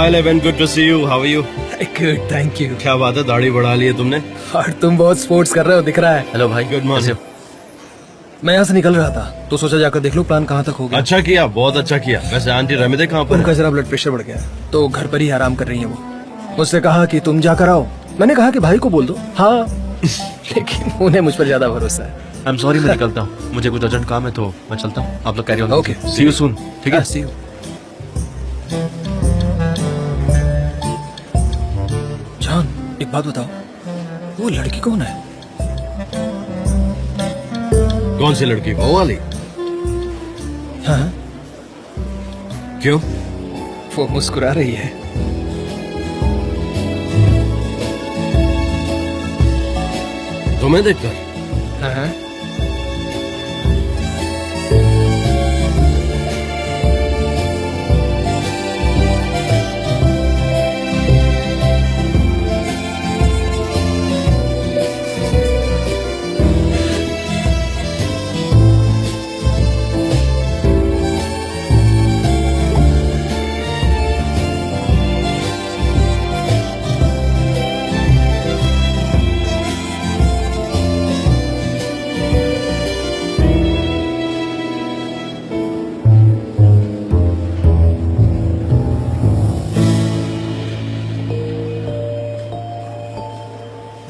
Hi Levent, good to see you. How are you? Good, thank you. क्या बात है, दाढ़ी बढ़ा ली है तुमने? और तुम बहुत स्पोर्ट्स कर रहे हो, दिख रहा है। हेलो भाई, गुड मॉर्निंग। मैं यहाँ से निकल रहा था तो सोचा जाकर देख लूं प्लान कहाँ तक हो गया। अच्छा किया, बहुत अच्छा किया। वैसे आंटी रमिदे कहाँ पर उनका है? जरा ब्लड प्रेशर बढ़ गया है तो घर पर ही आराम कर रही है वो। मुझसे कहा कि तुम जाकर आओ। मैंने कहा कि भाई को बोल दो। हाँ लेकिन उन्हें मुझ पर ज्यादा भरोसा है। आई एम सॉरी, मैं निकलता हूँ, मुझे कुछ अर्जेंट काम है तो मैं चलता हूँ। आप लोग carry on. Okay, see you soon. ठीक है, सी यू। जान, एक बात बताओ, वो लड़की कौन है? कौन सी लड़की? वो वाली? हाँ, क्यों? वो मुस्कुरा रही है। तुम्हें देखकर? हाँ,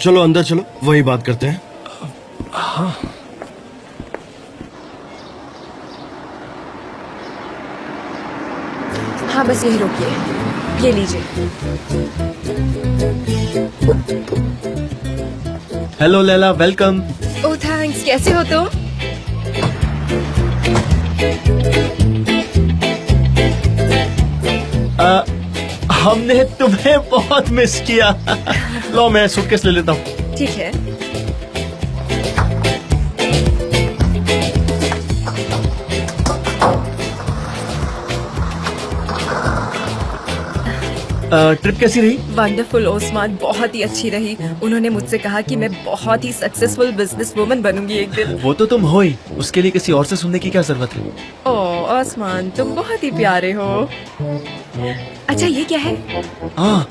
चलो अंदर चलो, वही बात करते हैं। हाँ बस यही रोकिए, ये लीजिए। Hello Laila, welcome. ओह थैंक्स, कैसे हो तुम? हमने तुम्हें बहुत मिस किया। लो मैं सूटकेस ले लेता हूँ। ठीक है। ट्रिप कैसी रही? वंडरफुल ओस्मान, बहुत ही अच्छी रही। उन्होंने मुझसे कहा कि मैं बहुत ही सक्सेसफुल बिजनेस वुमन बनूंगी एक दिन। वो तो तुम हो ही, उसके लिए किसी और से सुनने की क्या जरूरत है? ओह ओस्मान, तुम बहुत ही प्यारे हो। अच्छा ये क्या है? हाँ,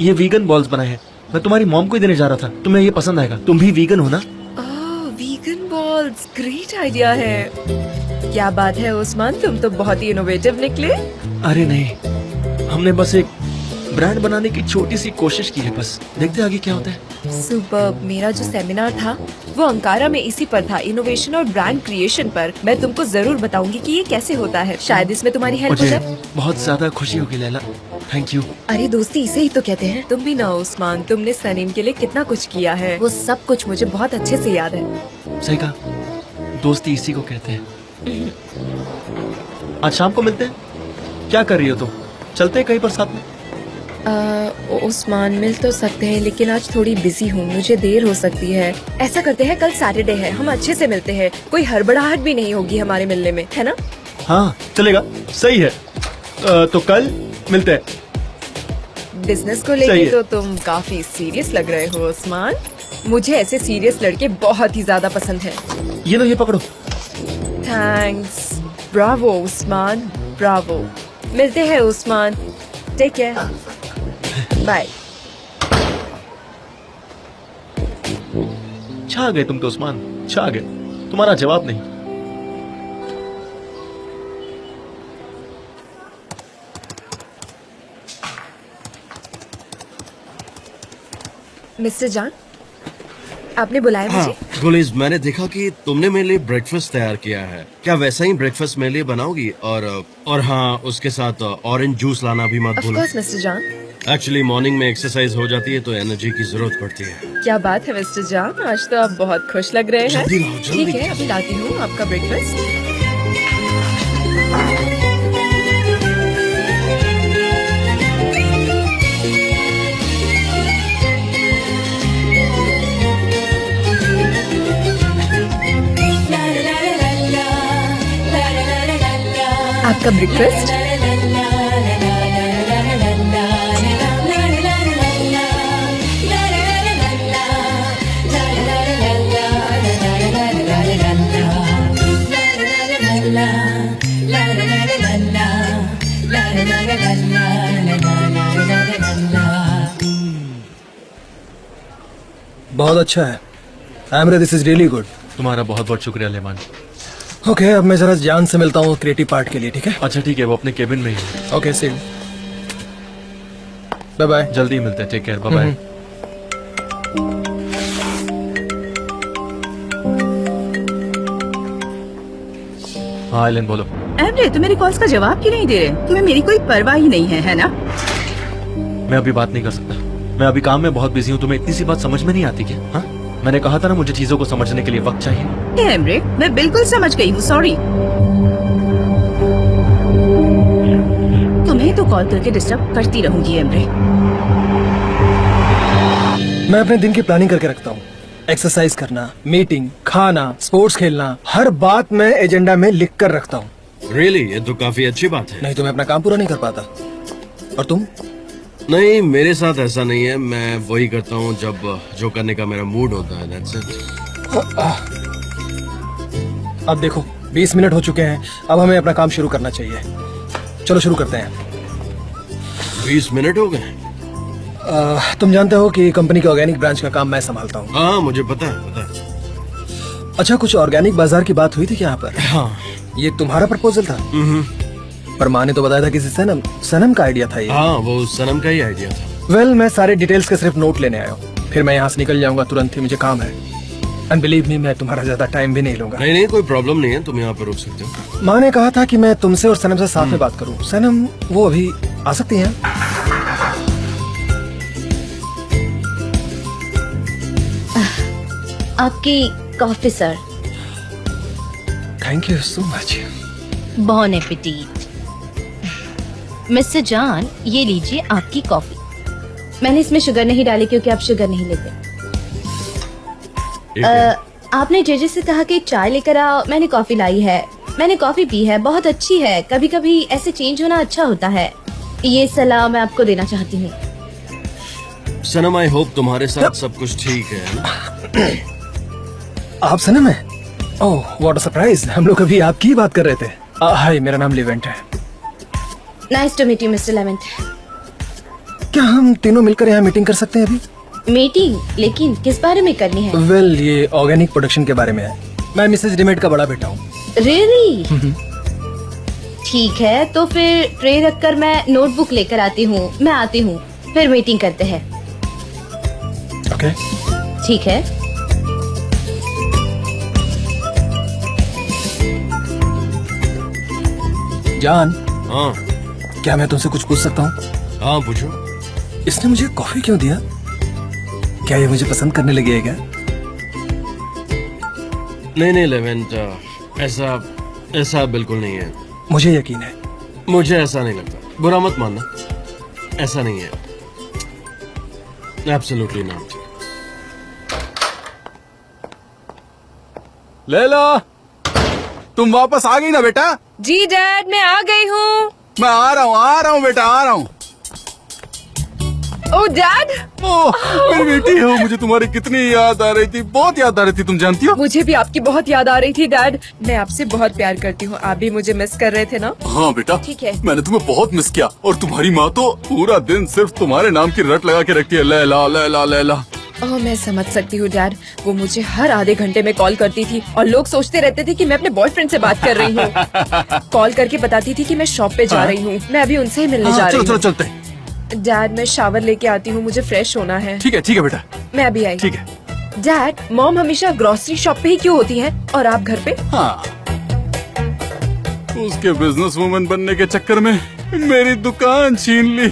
ये वीगन बॉल्स बनाए हैं। मैं तुम्हारी मॉम को ही देने जा रहा था, तुम्हें ये पसंद आएगा। तुम भी वीगन हो ना? ओह वीगन बॉल्स, ग्रेट आइडिया है। क्या बात है ओस्मान, तुम तो बहुत ही इनोवेटिव निकले। अरे नहीं, हमने बस एक ब्रांड बनाने की छोटी सी कोशिश की है, बस देखते आगे क्या होता है। सुपर्ब। मेरा जो सेमिनार था वो अंकारा में इसी पर था, इनोवेशन और ब्रांड क्रिएशन पर। मैं तुमको जरूर बताऊंगी कि ये कैसे होता है, शायद इसमें तुम्हारी हेल्प हो मुझे जाए। बहुत ज्यादा खुशी होगी लैला, थैंक यू। अरे दोस्ती इसे ही तो कहते हैं। तुम भी ना उस्मान, तुमने सनीम के लिए कितना कुछ किया है, वो सब कुछ मुझे बहुत अच्छे से याद है। सही कहा, दोस्ती इसी को कहते हैं। आज शाम को मिलते हैं। क्या कर रही हो तुम? चलते हैं कहीं पर साथ में। उस्मान मिल तो सकते हैं लेकिन आज थोड़ी बिजी हूँ, मुझे देर हो सकती है। ऐसा करते हैं, कल सैटरडे है, हम अच्छे से मिलते हैं, कोई हड़बड़ाहट भी नहीं होगी हमारे मिलने में, है ना? हाँ चलेगा, सही है। तो कल मिलते हैं। बिजनेस को सही लेके है। तो तुम काफी सीरियस लग रहे हो उस्मान। मुझे ऐसे सीरियस लड़के बहुत ही ज्यादा पसंद है। ये लो, ये पकड़ो। थैंक्स। Bravo Usman, Bravo. मिलते हैं उस्मान, टेक केयर, बाय। छा गए तुम तो उस्मान, छा गए। तुम्हारा जवाब नहीं। मिस्टर जान, आपने बुलाया हाँ मुझे? गुलीज, मैंने देखा कि तुमने मेरे लिए ब्रेकफास्ट तैयार किया है। क्या वैसा ही ब्रेकफास्ट मेरे लिए बनाओगी? और हाँ, उसके साथ ऑरेंज जूस लाना भी मत ऑफ भूलो। कोर्स मिस्टर जान। एक्चुअली मॉर्निंग में एक्सरसाइज हो जाती है तो एनर्जी की जरूरत पड़ती है। क्या बात है मिस्टर जान, आज तो आप बहुत खुश लग रहे हैं। जल्दी लाओ, जल्दी। ठीक है, अभी लाती हूँ आपका ब्रेकफास्ट। आपका breakfast. la la la la la बहुत अच्छा है Emre, this is really good. तुम्हारा बहुत बहुत शुक्रिया लेमान। ओके, अब मैं जरा जान से मिलता हूँ क्रिएटिव पार्ट के लिए, ठीक है? अच्छा ठीक है, वो अपने केबिन में ही है। Okay, see you, bye bye. जल्दी मिलते हैं, टेक केयर, बाय बाय। हाँ एलन बोलो। एमरे, तुम मेरी कॉल्स का जवाब क्यों नहीं दे रहे? तुम्हें मेरी कोई परवाह ही नहीं है ना? मैं अभी बात नहीं कर सकता, मैं अभी काम में बहुत बिजी हूँ। तुम्हें इतनी सी बात समझ में नहीं आती क्या? हाँ, मैंने कहा था ना मुझे चीजों को समझने के लिए वक्त चाहिए। एमरे, मैं बिल्कुल समझ गई हूँ, सॉरी। तुम्हें तो कॉल करके डिस्टर्ब करती रहूंगी एमरे। मैं अपने दिन की प्लानिंग करके रखता हूँ। एक्सरसाइज करना, मीटिंग, खाना, स्पोर्ट्स खेलना, हर बात मैं एजेंडा में लिख कर रखता हूँ। रियली ये तो काफी अच्छी बात है। नहीं तो मैं अपना काम पूरा नहीं कर पाता। और तुम? नहीं, मेरे साथ ऐसा नहीं है। मैं वही करता हूँ जब जो करने का मेरा मूड होता है। That's it। अब देखो 20 मिनट हो चुके हैं, अब हमें अपना काम शुरू करना चाहिए। चलो शुरू करते हैं। 20 मिनट हो गए? तुम जानते हो कि कंपनी के ऑर्गेनिक ब्रांच का काम मैं संभालता हूँ। हाँ मुझे पता है। अच्छा, कुछ ऑर्गेनिक बाजार की बात हुई थी क्या यहाँ पर? हाँ। ये तुम्हारा प्रपोजल था? पर माँ ने तो बताया था कि सनम का आइडिया था ये। हाँ, वो सनम का ही आइडिया था। वेल, मैं सारे डिटेल्स के सिर्फ नोट लेने आया हूँ, फिर मैं यहाँ से निकल जाऊंगा तुरंत ही, मुझे काम है। एंड बिलीव मी, मैं तुम्हारा ज्यादा टाइम भी नहीं लूंगा। नहीं, कोई प्रॉब्लम नहीं है, तुम यहाँ पर रुक सकते हो। माँ ने कहा था कि मैं तुमसे और सनम से साथ में बात करूँ। सनम वो अभी आ सकती हैं? आपकी coffee sir. Thank you so much. Bon appetit. Mister John, ये लीजिए आपकी कॉफी। मैंने इसमें शुगर नहीं डाली क्योंकि आप शुगर नहीं लेते। ठीक है। आपने जेजे से कहा कि चाय लेकर आओ, मैंने कॉफी लाई है। मैंने कॉफी पी है, बहुत अच्छी है। कभी कभी ऐसे चेंज होना अच्छा होता है। ये सलाह मैं आपको देना चाहती हूँ। सनम, आई होप तुम्हारे साथ सब कुछ ठीक है ना? आप सनम है? ओह, व्हाट अ सरप्राइज। हम लोग अभी आपकी ही बात कर रहे थे। हाय, मेरा नाम लिवेंट है। Nice to meet you mister Levent. क्या हम तीनों मिलकर यहाँ मीटिंग कर सकते हैं अभी? मीटिंग? लेकिन किस बारे में करनी है? वेल, ये ऑर्गेनिक प्रोडक्शन के बारे में है। मैं मिसेज डिमेट का बड़ा बेटा हूँ। रियली? ठीक है, तो फिर ट्रे रखकर मैं नोटबुक लेकर आती हूँ। मैं आती हूँ, फिर मीटिंग करते हैं। ओके। ठीक है। जान, हाँ क्या मैं तुमसे कुछ पूछ सकता हूँ? हाँ, पूछो। इसने मुझे कॉफी क्यों दिया? क्या ये मुझे पसंद करने लगी है क्या? नहीं लेवेंट, ऐसा बिल्कुल नहीं है। मुझे यकीन है। मुझे ऐसा नहीं लगता, बुरा मत मानना, ऐसा नहीं है। Absolutely not. लैला, तुम वापस आ गई ना बेटा? जी डैड, मैं आ गई हूँ। मैं आ रहा हूँ बेटा, आ रहा हूँ। ओह डैड, ओह, मेरी बेटी हो, मुझे तुम्हारी कितनी याद आ रही थी, बहुत याद आ रही थी, तुम जानती हो? मुझे भी आपकी बहुत याद आ रही थी डैड। मैं आपसे बहुत प्यार करती हूँ। आप भी मुझे मिस कर रहे थे ना? हाँ बेटा, ठीक है। मैंने तुम्हें बहुत मिस किया। और तुम्हारी माँ तो पूरा दिन सिर्फ तुम्हारे नाम की रट लगा के रखती है, लैला लैला लैला। ओह, मैं समझ सकती हूँ डैड। वो मुझे हर आधे घंटे में कॉल करती थी और लोग सोचते रहते थे कि मैं अपने बॉयफ्रेंड से बात कर रही हूँ। कॉल करके बताती थी कि मैं शॉप पे जा रही हूँ। मैं अभी उनसे ही मिलने जा चलो रही चलो हूँ। चलते हैं। डैड, मैं शावर लेके आती हूँ, मुझे फ्रेश होना है। ठीक है बेटा, मैं अभी आई। ठीक है। डैड, मॉम हमेशा ग्रोसरी शॉप पे ही क्यों होती है और आप घर पे? हाँ, उसके बिजनेस वुमन बनने के चक्कर में मेरी दुकान छीन ली।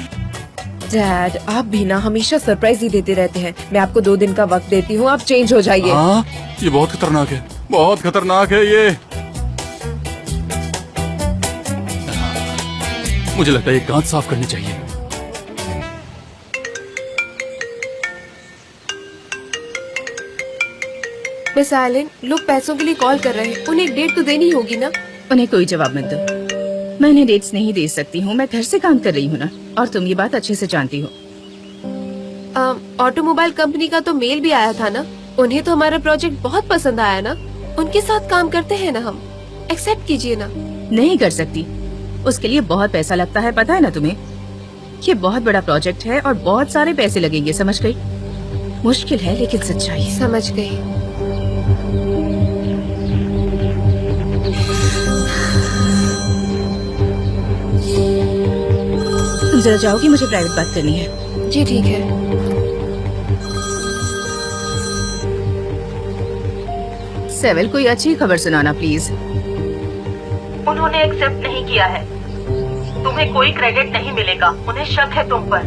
डैड, आप भी ना हमेशा सरप्राइज ही देते रहते हैं। मैं आपको 2 दिन का वक्त देती हूँ, आप चेंज हो जाइए। हाँ, ये बहुत खतरनाक है, बहुत खतरनाक है ये। मुझे लगता है ये कांच साफ करनी चाहिए। मिस एलन, लोग पैसों के लिए कॉल कर रहे हैं, उन्हें एक डेट तो देनी होगी ना? उन्हें कोई जवाब मत दो। मैं उन्हें डेट्स नहीं दे सकती हूँ, मैं घर से काम कर रही हूँ ना, और तुम ये बात अच्छे से जानती हो। ऑटोमोबाइल कंपनी का तो मेल भी आया था ना? उन्हें तो हमारा प्रोजेक्ट बहुत पसंद आया ना? उनके साथ काम करते हैं ना हम? एक्सेप्ट कीजिए ना। नहीं कर सकती, उसके लिए बहुत पैसा लगता है, पता है ना तुम्हें? ये बहुत बड़ा प्रोजेक्ट है और बहुत सारे पैसे लगेंगे, समझ गई? मुश्किल है लेकिन सच्चाई है। समझ गई। तुम जरा जाओगी, मुझे प्राइवेट बात करनी है। जी ठीक है। सेवल, कोई अच्छी खबर सुनाना प्लीज। उन्होंने एक्सेप्ट नहीं किया है। तुम्हें कोई क्रेडिट नहीं मिलेगा। उन्हें शक है तुम पर।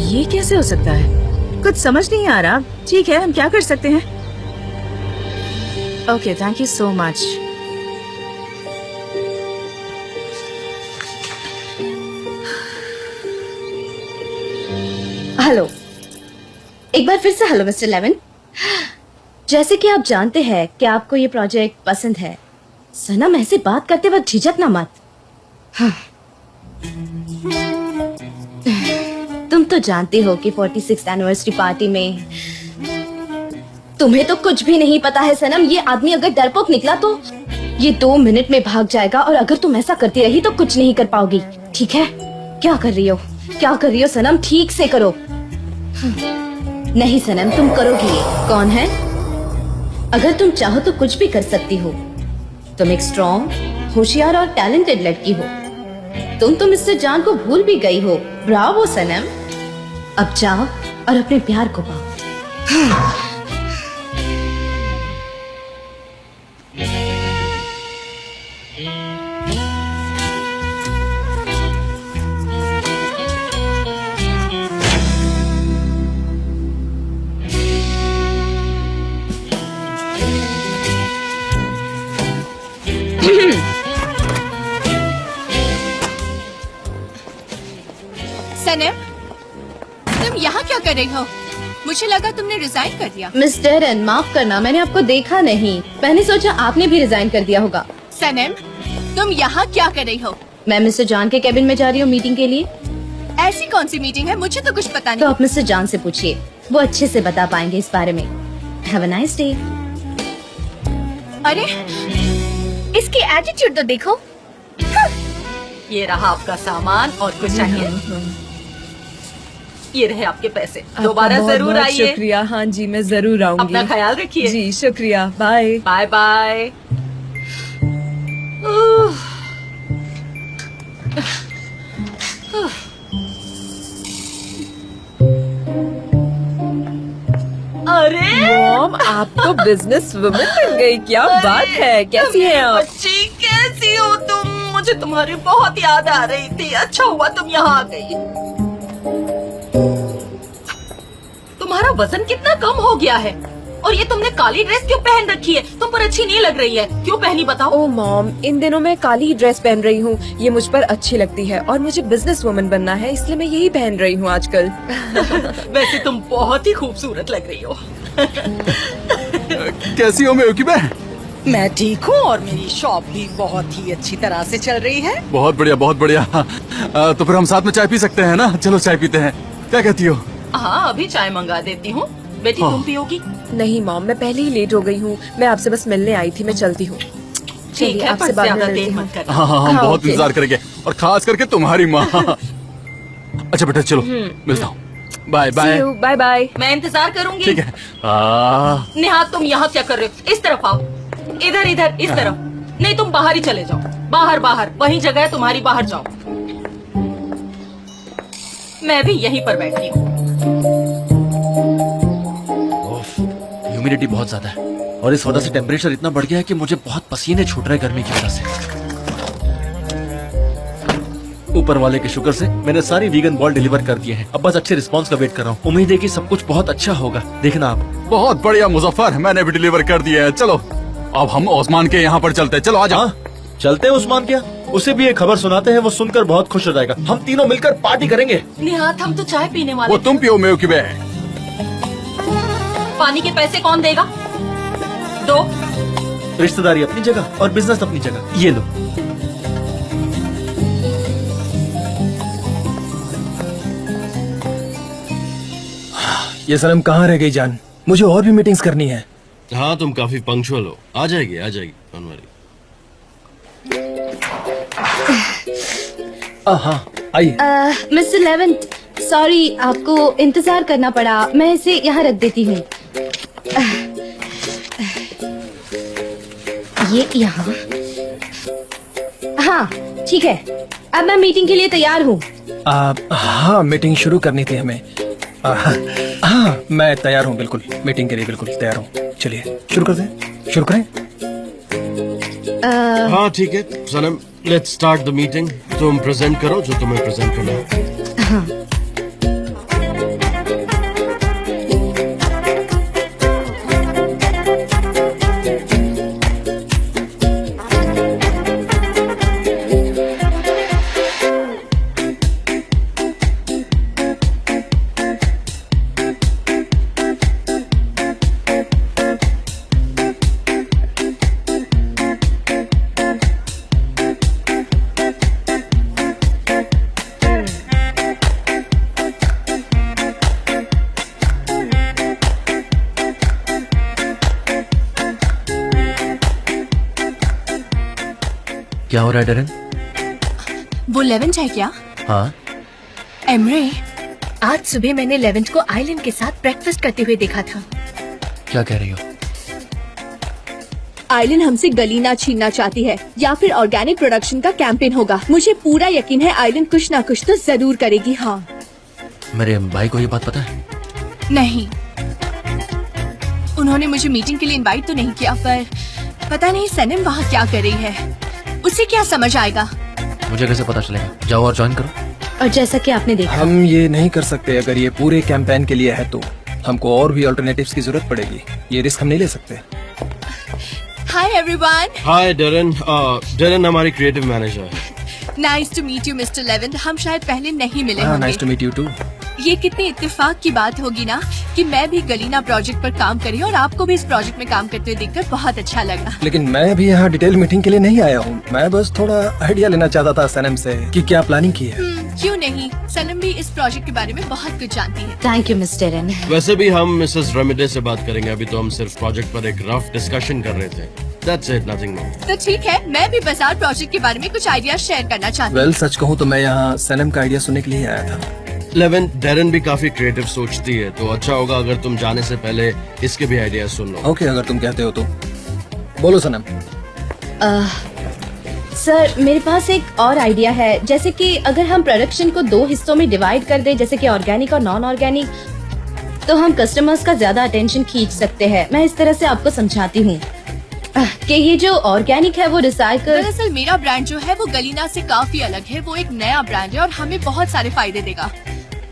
ये कैसे हो सकता है? कुछ समझ नहीं आ रहा। ठीक है, हम क्या कर सकते हैं? Okay, thank you so much. Hello, एक बार फिर से हेलो मिस्टर लेवन। जैसे कि आप जानते हैं कि आपको ये प्रोजेक्ट पसंद है, सनम ऐसे बात करते वक्त झिझकना मत। हाँ। तुम तो जानते हो कि 46th एनिवर्सरी पार्टी में तुम्हें तो कुछ भी नहीं पता है सनम। ये आदमी अगर डरपोक निकला तो ये 2 मिनट में भाग जाएगा, और अगर तुम ऐसा करती रही तो कुछ नहीं कर पाओगी। ठीक है? क्या कर रही हो? क्या कर रही हो सनम? ठीक से करो। नहीं सनम, तुम करोगी ये। कौन है? अगर तुम चाहो तो कुछ भी कर सकती हो। तुम एक स्ट्रॉन्ग, होशियार और टैलेंटेड लड़की हो। तुम तो मिस्टर जान को भूल भी गई हो। ब्रावो सनम। अब जाओ और अपने प्यार को पाओ। सनम, तुम यहाँ क्या कर रही हो? मुझे लगा तुमने रिजाइन कर दिया। मिस डेरन, माफ करना, मैंने आपको देखा नहीं। मैंने सोचा आपने भी रिजाइन कर दिया होगा। सनम, तुम यहाँ क्या कर रही हो? मैं मिस्टर जान के केबिन में जा रही हूँ मीटिंग के लिए। ऐसी कौन सी मीटिंग है? मुझे तो कुछ पता तो नहीं। आप मिस्टर जान से पूछिए, वो अच्छे से बता पाएंगे इस बारे में। Have a nice day. अरे, इसकी एटीट्यूड तो देखो। ये रहा आपका सामान, और कुछ चाहिए? ये रहे आपके पैसे। दोबारा जरूर आइए। शुक्रिया। हाँ जी, मैं जरूर आऊंगी। अपना ख्याल रखिए। जी शुक्रिया। Bye bye bye. अरे मॉम, आप तो बिजनेस वुमन बन गई। क्या बात है? कैसी हैं आप? बच्ची, कैसी हो तुम? मुझे तुम्हारी बहुत याद आ रही थी। अच्छा हुआ तुम यहाँ आ गई। तुम्हारा वजन कितना कम हो गया है। और ये तुमने काली ड्रेस क्यों पहन रखी है? तुम पर अच्छी नहीं लग रही है। क्यों पहनी बताओ? ओ मॉम, इन दिनों मैं काली ड्रेस पहन रही हूँ। ये मुझ पर अच्छी लगती है और मुझे बिजनेस वुमन बनना है, इसलिए मैं यही पहन रही हूँ आजकल। वैसे तुम बहुत ही खूबसूरत लग रही हो। कैसी हो मेयुकी बहन? मैं ठीक हूँ और मेरी शॉप भी बहुत ही अच्छी तरह से चल रही है। बहुत बढ़िया, बहुत बढ़िया। तो फिर हम साथ में चाय पी सकते हैं ना? चलो चाय पीते हैं। क्या कहती हो? हाँ, अभी चाय मंगा देती हूँ। बेटी तुम पियोगी? नहीं मॉम, मैं पहले ही लेट हो गई हूँ। मैं आपसे बस मिलने आई थी, मैं चलती हूँ। ठीक है, पर ज्यादा देर मत करना। हाँ हाँ, हम हाँ, बहुत ओके। इंतजार करेंगे, और खास करके तुम्हारी माँ। अच्छा बेटा, चलो मिलता हूँ। Bye bye. Bye bye. मैं इंतजार करूंगी। ठीक है। निहात, तुम यहाँ क्या कर रहे हो? इस तरफ आओ। इधर इधर, इस तरफ नहीं, तुम बाहर ही चले जाओ। बाहर बाहर, वही जगह है तुम्हारी, बाहर जाओ। मैं भी यहीं पर बैठी हूँ। ह्यूमिडिटी बहुत ज्यादा है और इस वजह से टेम्परेचर इतना बढ़ गया है कि मुझे बहुत पसीने छूट रहे हैं गर्मी की वजह से। ऊपर वाले के शुक्र से मैंने सारी वीगन बॉल डिलीवर कर दिए हैं। अब बस अच्छे रिस्पांस का वेट कर रहा हूँ। उम्मीद है कि सब कुछ बहुत अच्छा होगा। देखना आप। बहुत बढ़िया मुजफ्फर, मैंने भी डिलीवर कर दिया है। चलो अब हम ओस्मान के यहाँ पर चलते हैं। चलो आ जाओ। चलते हैं उस्मान क्या? उसे भी एक खबर सुनाते हैं, वो सुनकर बहुत खुश हो जाएगा। हम तीनों मिलकर पार्टी करेंगे। निहात, हम तो चाय पीने वाले। वो तुम पियो मेयुकी बहन। पानी के पैसे कौन देगा? दो। रिश्तेदारी अपनी जगह और बिजनेस अपनी जगह। ये लो। ये सनम कहाँ रह गई जान? मुझे और भी मीटिंग्स करनी है। हाँ, तुम काफी पंक्चुअल हो। आ जाएगी, आ जाएगी। Don't worry. हाँ आइए। मिस्टर लेवन, सॉरी, आपको इंतजार करना पड़ा। मैं इसे यहाँ रख देती हूँ। ये यहाँ। हाँ ठीक है, अब मैं मीटिंग के लिए तैयार हूँ। हाँ, मीटिंग शुरू करनी थी हमें। हाँ, मैं तैयार हूँ, बिल्कुल मीटिंग के लिए बिल्कुल तैयार हूँ। चलिए शुरू कर दें, शुरू करें। हाँ ठीक है सनम, लेट्स स्टार्ट द मीटिंग। तुम प्रेजेंट करो जो तुम्हें प्रेजेंट करना है। हाँ। क्या हो रहा है डरन? वो लेवेंट है क्या? हाँ। एमरे, आज सुबह मैंने लेवेंट को आइलैंड के साथ ब्रेकफास्ट करते हुए देखा था। क्या कह रही हो? आइलैंड हमसे गलीना छीनना चाहती है या फिर ऑर्गेनिक प्रोडक्शन का कैंपेन होगा। मुझे पूरा यकीन है आइलैंड कुछ ना कुछ तो जरूर करेगी। हाँ। मेरे भाई को ये बात पता है? नहीं, उन्होंने मुझे मीटिंग के लिए इनवाइट तो नहीं किया, पर पता नहीं सनम वहाँ क्या कर रही है। उसे क्या समझ आएगा? मुझे कैसे पता चलेगा? जाओ और ज्वाइन करो। और जैसा कि आपने देखा, हम ये नहीं कर सकते। अगर ये पूरे कैंपेन के लिए है तो हमको और भी अल्टरनेटिव्स की जरूरत पड़ेगी। ये रिस्क हम नहीं ले सकते। Hi everyone. हाय डरन। डरन हमारी क्रिएटिव मैनेजर है। Nice to meet you mister Levent. हम शायद पहले नहीं मिले नाइस होंगे। To meet you too. ये कितनी इत्तेफाक की बात होगी ना कि मैं भी गलीना प्रोजेक्ट पर काम करी और आपको भी इस प्रोजेक्ट में काम करते हुए देखकर बहुत अच्छा लगा। लेकिन मैं अभी यहाँ डिटेल मीटिंग के लिए नहीं आया हूँ। मैं बस थोड़ा आइडिया लेना चाहता था सनम से कि क्या प्लानिंग की है। क्यों नहीं, सनम भी इस प्रोजेक्ट के बारे में बहुत कुछ जानती है। Thank you mister N. वैसे भी हम मिसेस रेमिडे से बात करेंगे। अभी तो हम सिर्फ प्रोजेक्ट पर एक रफ डिस्कशन कर रहे थे। That's it, nothing more. तो ठीक है, मैं भी बाजार प्रोजेक्ट के बारे में कुछ आइडिया शेयर करना चाहती हूँ। सच कहूँ तो मैं यहाँ सनम का आइडिया सुनने के लिए आया था। लेवेंट, डैरन भी काफी क्रिएटिव सोचती है, तो अच्छा होगा अगर तुम जाने से पहले इसके भी आइडिया सुन लो। ओके, अगर तुम कहते हो तो बोलो सनम। सर, मेरे पास एक और आइडिया है। जैसे कि अगर हम प्रोडक्शन को 2 हिस्सों में डिवाइड कर दे, जैसे कि ऑर्गेनिक और नॉन ऑर्गेनिक, तो हम कस्टमर्स का ज्यादा अटेंशन खींच सकते हैं। मैं इस तरह से आपको समझाती हूँ कि ये जो ऑर्गेनिक है वो रिसाइकल। दरअसल मेरा ब्रांड जो है वो गलीना से काफी अलग है। वो एक नया ब्रांड है और हमें बहुत सारे फायदे देगा।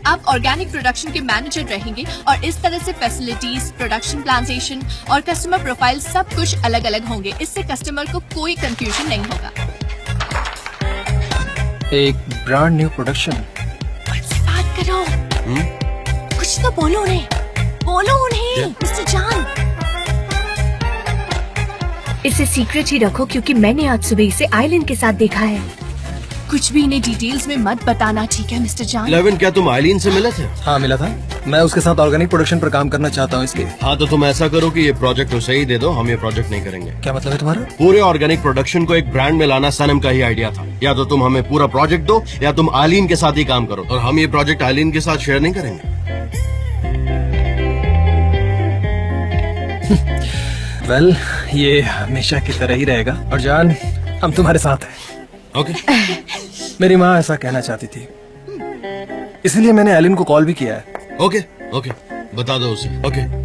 आप ऑर्गेनिक प्रोडक्शन के मैनेजर रहेंगे और इस तरह से फैसिलिटीज, प्रोडक्शन प्लांटेशन और कस्टमर प्रोफाइल सब कुछ अलग अलग होंगे। इससे कस्टमर को कोई कंफ्यूजन नहीं होगा। एक ब्रांड न्यू प्रोडक्शन। मुझसे बात करो। कुछ तो बोलो उन्हें, बोलो उन्हें मिस्टर जान। इसे सीक्रेट ही रखो क्योंकि मैंने आज सुबह इसे आइलैंड के साथ देखा है। कुछ भी इन्हें डिटेल्स में मत बताना, ठीक है मिस्टर जान? लेविन, क्या तुम आइलीन से मिले थे? हाँ, मिला था। मैं उसके साथ ऑर्गेनिक प्रोडक्शन पर काम करना चाहता हूँ, इसलिए। हाँ, तो तुम ऐसा करो कि ये प्रोजेक्ट उसे ही दे दो। हम ये प्रोजेक्ट नहीं करेंगे। क्या मतलब है तुम्हारा? पूरे ऑर्गेनिक प्रोडक्शन को एक ब्रांड में लाना सनम का ही आइडिया था। या तो तुम हमें पूरा प्रोजेक्ट दो या तुम आइलीन के साथ ही काम करो, और हम ये प्रोजेक्ट आइलीन के साथ शेयर नहीं करेंगे। वेल, ये हमेशा की तरह ही रहेगा। और जान, हम तुम्हारे साथ हैं। ओके। मेरी माँ ऐसा कहना चाहती थी, इसलिए मैंने एलिन को कॉल भी किया है। ओके, ओके, बता दो उसे। ओके।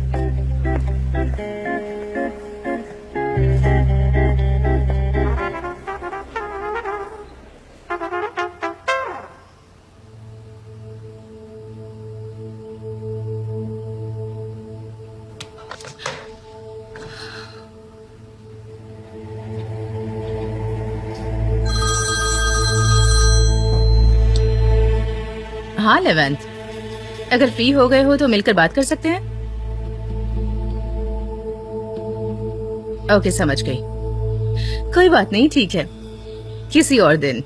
हाँ लेवेंट, अगर फ्री हो गए हो तो मिलकर बात कर सकते हैं। ओके, समझ गई। कोई बात नहीं, ठीक है, किसी और दिन।